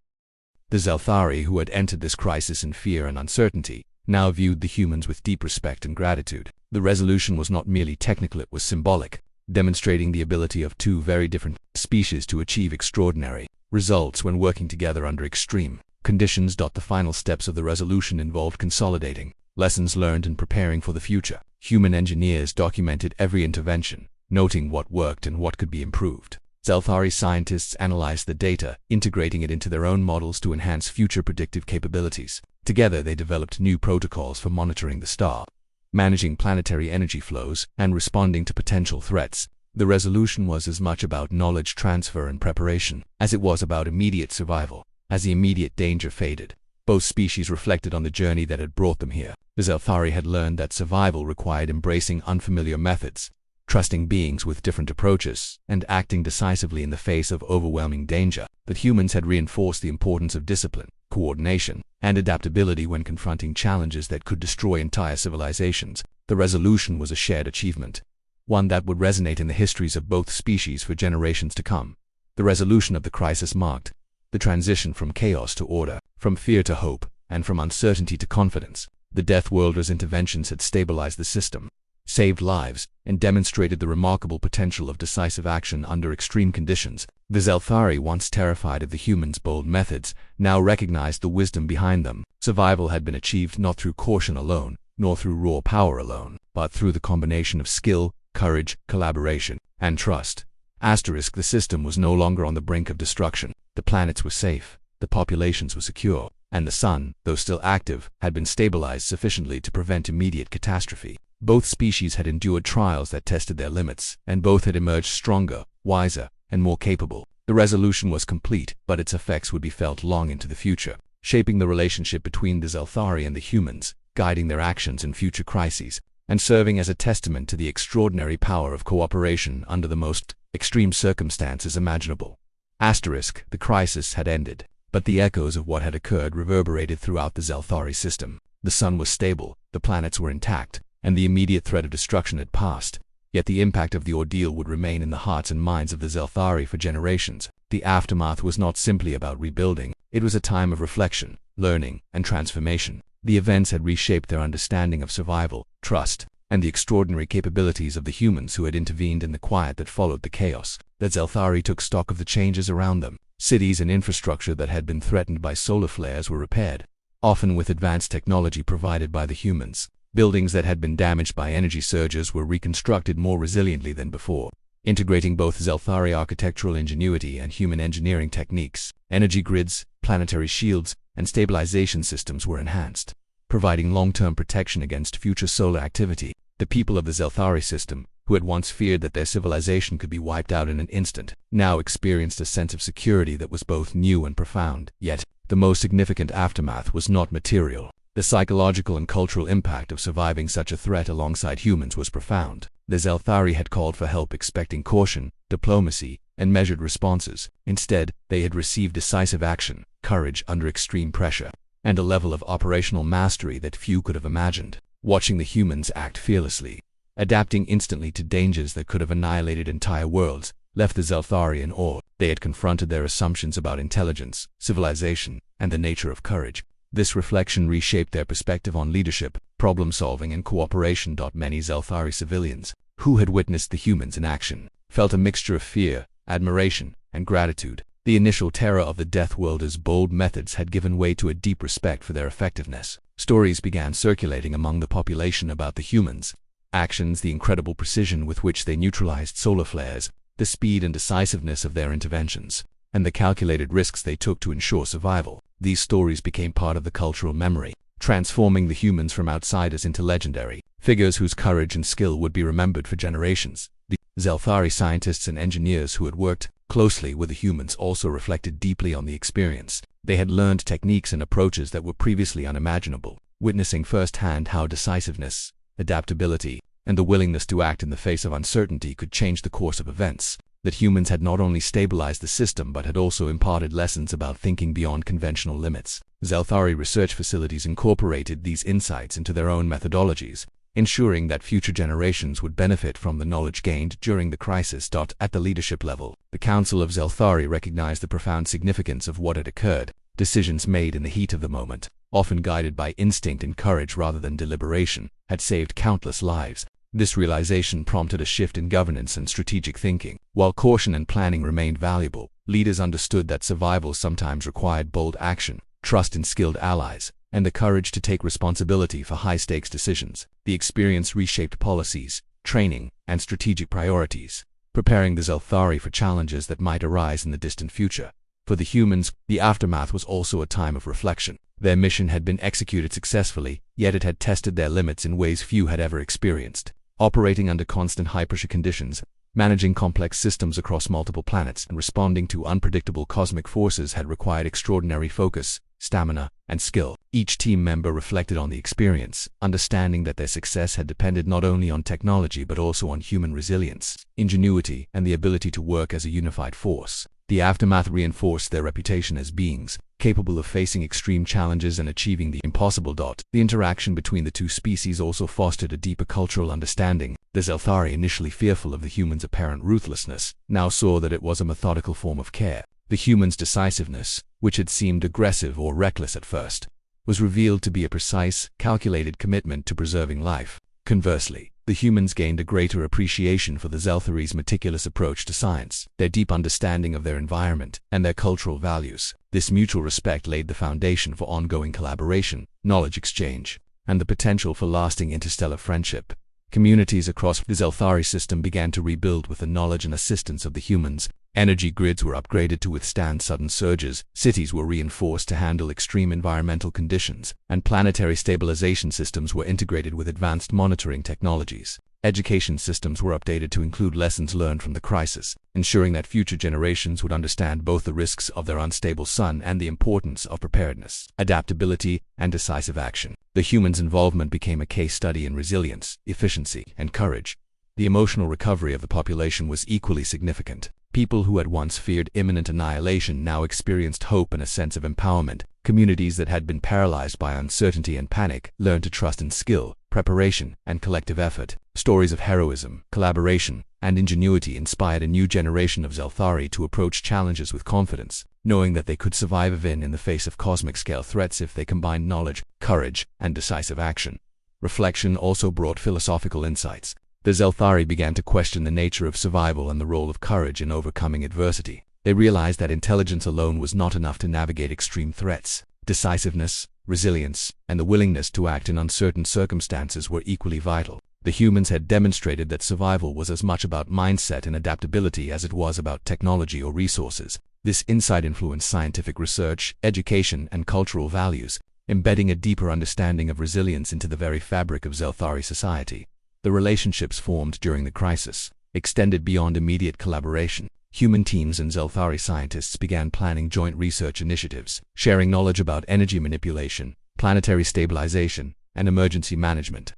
The Zelthari, who had entered this crisis in fear and uncertainty, now viewed the humans with deep respect and gratitude. The resolution was not merely technical, it was symbolic, demonstrating the ability of two very different species to achieve extraordinary results when working together under extreme conditions. The final steps of the resolution involved consolidating lessons learned and preparing for the future. Human engineers documented every intervention, noting what worked and what could be improved. Zelthari scientists analyzed the data, integrating it into their own models to enhance future predictive capabilities. Together they developed new protocols for monitoring the star, managing planetary energy flows, and responding to potential threats. The resolution was as much about knowledge transfer and preparation as it was about immediate survival. As the immediate danger faded, both species reflected on the journey that had brought them here. The Zelthari had learned that survival required embracing unfamiliar methods, trusting beings with different approaches, and acting decisively in the face of overwhelming danger. But humans had reinforced the importance of discipline, coordination, and adaptability when confronting challenges that could destroy entire civilizations. The resolution was a shared achievement, one that would resonate in the histories of both species for generations to come. The resolution of the crisis marked the transition from chaos to order, from fear to hope, and from uncertainty to confidence. The Deathworlders' interventions had stabilized the system, saved lives, and demonstrated the remarkable potential of decisive action under extreme conditions. The Zelthari, once terrified of the humans' bold methods, now recognized the wisdom behind them. Survival had been achieved not through caution alone, nor through raw power alone, but through the combination of skill, courage, collaboration, and trust. The system was no longer on the brink of destruction. The planets were safe, the populations were secure, and the sun, though still active, had been stabilized sufficiently to prevent immediate catastrophe. Both species had endured trials that tested their limits, and both had emerged stronger, wiser, and more capable. The resolution was complete, but its effects would be felt long into the future, shaping the relationship between the Zelthari and the humans, guiding their actions in future crises, and serving as a testament to the extraordinary power of cooperation under the most extreme circumstances imaginable. The crisis had ended, but the echoes of what had occurred reverberated throughout the Zelthari system. The sun was stable, the planets were intact, and the immediate threat of destruction had passed. Yet the impact of the ordeal would remain in the hearts and minds of the Zelthari for generations. The aftermath was not simply about rebuilding, it was a time of reflection, learning, and transformation. The events had reshaped their understanding of survival, trust, and the extraordinary capabilities of the humans who had intervened in the quiet that followed the chaos. The Zelthari took stock of the changes around them. Cities and infrastructure that had been threatened by solar flares were repaired, often with advanced technology provided by the humans. Buildings that had been damaged by energy surges were reconstructed more resiliently than before. integrating both Zelthari architectural ingenuity and human engineering techniques. Energy grids, planetary shields, and stabilization systems were enhanced, providing long-term protection against future solar activity. The people of the Zelthari system, who had once feared that their civilization could be wiped out in an instant, now experienced a sense of security that was both new and profound. Yet, the most significant aftermath was not material. The psychological and cultural impact of surviving such a threat alongside humans was profound. The Zelthari had called for help expecting caution, diplomacy, and measured responses. Instead, they had received decisive action, courage under extreme pressure, and a level of operational mastery that few could have imagined. Watching the humans act fearlessly, adapting instantly to dangers that could have annihilated entire worlds, left the Zelthari in awe. They had confronted their assumptions about intelligence, civilization, and the nature of courage. This reflection reshaped their perspective on leadership, problem-solving, and cooperation. Many Zelthari civilians, who had witnessed the humans in action, felt a mixture of fear, admiration, and gratitude. The initial terror of the Deathworlders' bold methods had given way to a deep respect for their effectiveness. Stories began circulating among the population about the humans' actions, the incredible precision with which they neutralized solar flares, the speed and decisiveness of their interventions, and the calculated risks they took to ensure survival. These stories became part of the cultural memory, transforming the humans from outsiders into legendary figures whose courage and skill would be remembered for generations. The Zelthari scientists and engineers who had worked closely with the humans also reflected deeply on the experience. They had learned techniques and approaches that were previously unimaginable, witnessing firsthand how decisiveness, adaptability, and the willingness to act in the face of uncertainty could change the course of events. That humans had not only stabilized the system but had also imparted lessons about thinking beyond conventional limits. Zelthari research facilities incorporated these insights into their own methodologies, ensuring that future generations would benefit from the knowledge gained during the crisis. At the leadership level, the Council of Zelthari recognized the profound significance of what had occurred. Decisions made in the heat of the moment, often guided by instinct and courage rather than deliberation, had saved countless lives. This realization prompted a shift in governance and strategic thinking. While caution and planning remained valuable, leaders understood that survival sometimes required bold action, trust in skilled allies, and the courage to take responsibility for high-stakes decisions. The experience reshaped policies, training, and strategic priorities, preparing the Zelthari for challenges that might arise in the distant future. For the humans, the aftermath was also a time of reflection. Their mission had been executed successfully, yet it had tested their limits in ways few had ever experienced. Operating under constant high-pressure conditions, managing complex systems across multiple planets, and responding to unpredictable cosmic forces had required extraordinary focus, stamina, and skill. Each team member reflected on the experience, understanding that their success had depended not only on technology but also on human resilience, ingenuity, and the ability to work as a unified force. The aftermath reinforced their reputation as beings capable of facing extreme challenges and achieving the impossible. The interaction between the two species also fostered a deeper cultural understanding. The Zelthari, initially fearful of the humans' apparent ruthlessness, now saw that it was a methodical form of care. The humans' decisiveness, which had seemed aggressive or reckless at first, was revealed to be a precise, calculated commitment to preserving life. Conversely, the humans gained a greater appreciation for the Zelthari's meticulous approach to science, their deep understanding of their environment, and their cultural values. This mutual respect laid the foundation for ongoing collaboration, knowledge exchange, and the potential for lasting interstellar friendship. Communities across the Zelthari system began to rebuild with the knowledge and assistance of the humans. Energy grids were upgraded to withstand sudden surges, cities were reinforced to handle extreme environmental conditions, and planetary stabilization systems were integrated with advanced monitoring technologies. Education systems were updated to include lessons learned from the crisis, ensuring that future generations would understand both the risks of their unstable sun and the importance of preparedness, adaptability, and decisive action. The humans' involvement became a case study in resilience, efficiency, and courage. The emotional recovery of the population was equally significant. People who had once feared imminent annihilation now experienced hope and a sense of empowerment. Communities that had been paralyzed by uncertainty and panic learned to trust in skill, preparation, and collective effort. Stories of heroism, collaboration, and ingenuity inspired a new generation of Zelthari to approach challenges with confidence, knowing that they could survive even in the face of cosmic-scale threats if they combined knowledge, courage, and decisive action. Reflection also brought philosophical insights. The Zelthari began to question the nature of survival and the role of courage in overcoming adversity. They realized that intelligence alone was not enough to navigate extreme threats. Decisiveness, resilience, and the willingness to act in uncertain circumstances were equally vital. The humans had demonstrated that survival was as much about mindset and adaptability as it was about technology or resources. This insight influenced scientific research, education, and cultural values, embedding a deeper understanding of resilience into the very fabric of Zelthari society. The relationships formed during the crisis extended beyond immediate collaboration. Human teams and Zelthari scientists began planning joint research initiatives, sharing knowledge about energy manipulation, planetary stabilization, and emergency management.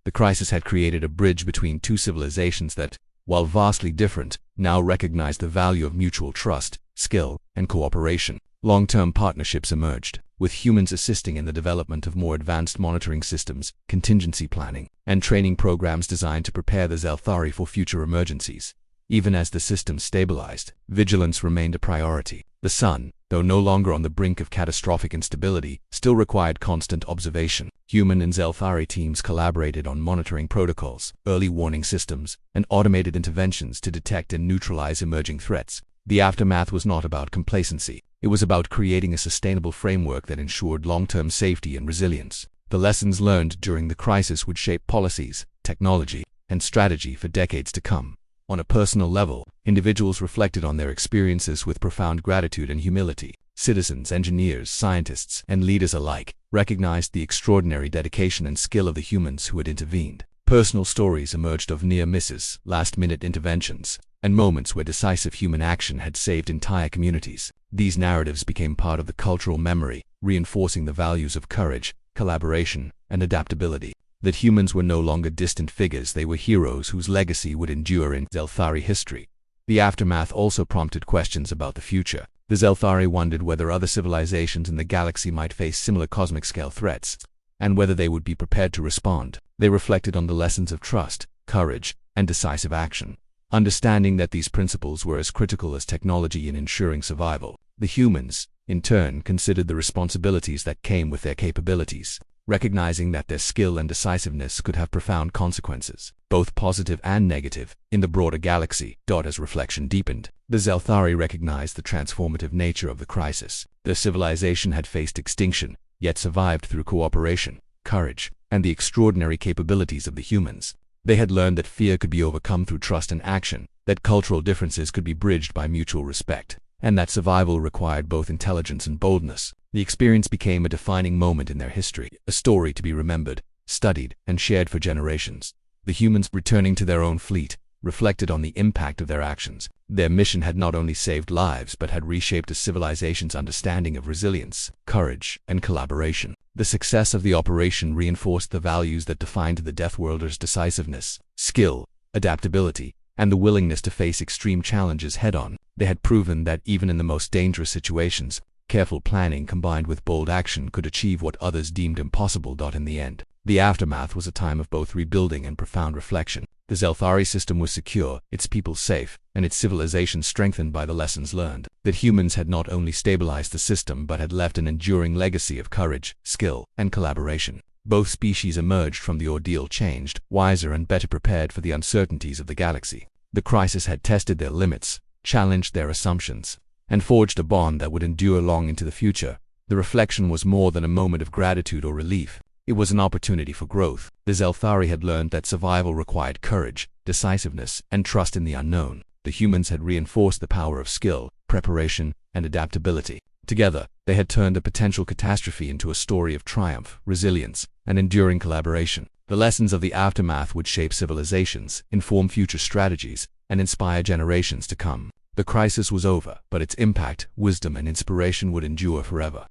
The crisis had created a bridge between two civilizations that, while vastly different, now recognized the value of mutual trust, skill, and cooperation. Long-term partnerships emerged, with humans assisting in the development of more advanced monitoring systems, contingency planning, and training programs designed to prepare the Zelthari for future emergencies. Even as the system stabilized, vigilance remained a priority. The sun, though no longer on the brink of catastrophic instability, still required constant observation. Human and Zelthari teams collaborated on monitoring protocols, early warning systems, and automated interventions to detect and neutralize emerging threats. The aftermath was not about complacency. It was about creating a sustainable framework that ensured long-term safety and resilience. The lessons learned during the crisis would shape policies, technology, and strategy for decades to come. On a personal level, individuals reflected on their experiences with profound gratitude and humility. Citizens, engineers, scientists, and leaders alike recognized the extraordinary dedication and skill of the humans who had intervened. Personal stories emerged of near misses, last-minute interventions, and moments where decisive human action had saved entire communities. These narratives became part of the cultural memory, reinforcing the values of courage, collaboration, and adaptability. That humans were no longer distant figures, they were heroes whose legacy would endure in Zelthari history. The aftermath also prompted questions about the future. The Zelthari wondered whether other civilizations in the galaxy might face similar cosmic-scale threats, and whether they would be prepared to respond. They reflected on the lessons of trust, courage, and decisive action, understanding that these principles were as critical as technology in ensuring survival. The humans, in turn, considered the responsibilities that came with their capabilities, recognizing that their skill and decisiveness could have profound consequences, both positive and negative, in the broader galaxy. As reflection deepened, the Zelthari recognized the transformative nature of the crisis. Their civilization had faced extinction, yet survived through cooperation, courage, and the extraordinary capabilities of the humans. They had learned that fear could be overcome through trust and action, that cultural differences could be bridged by mutual respect, and that survival required both intelligence and boldness. The experience became a defining moment in their history, a story to be remembered, studied, and shared for generations. The humans, returning to their own fleet, reflected on the impact of their actions. Their mission had not only saved lives but had reshaped a civilization's understanding of resilience, courage, and collaboration. The success of the operation reinforced the values that defined the Deathworlders: decisiveness, skill, adaptability, and the willingness to face extreme challenges head-on. They had proven that even in the most dangerous situations, careful planning combined with bold action could achieve what others deemed impossible. In the end, the aftermath was a time of both rebuilding and profound reflection. The Zelthari system was secure, its people safe, and its civilization strengthened by the lessons learned. That humans had not only stabilized the system but had left an enduring legacy of courage, skill, and collaboration. Both species emerged from the ordeal changed, wiser and better prepared for the uncertainties of the galaxy. The crisis had tested their limits, challenged their assumptions, and forged a bond that would endure long into the future. The reflection was more than a moment of gratitude or relief. It was an opportunity for growth. The Zelthari had learned that survival required courage, decisiveness, and trust in the unknown. The humans had reinforced the power of skill, preparation, and adaptability. Together, they had turned a potential catastrophe into a story of triumph, resilience, and enduring collaboration. The lessons of the aftermath would shape civilizations, inform future strategies, and inspire generations to come. The crisis was over, but its impact, wisdom, and inspiration would endure forever.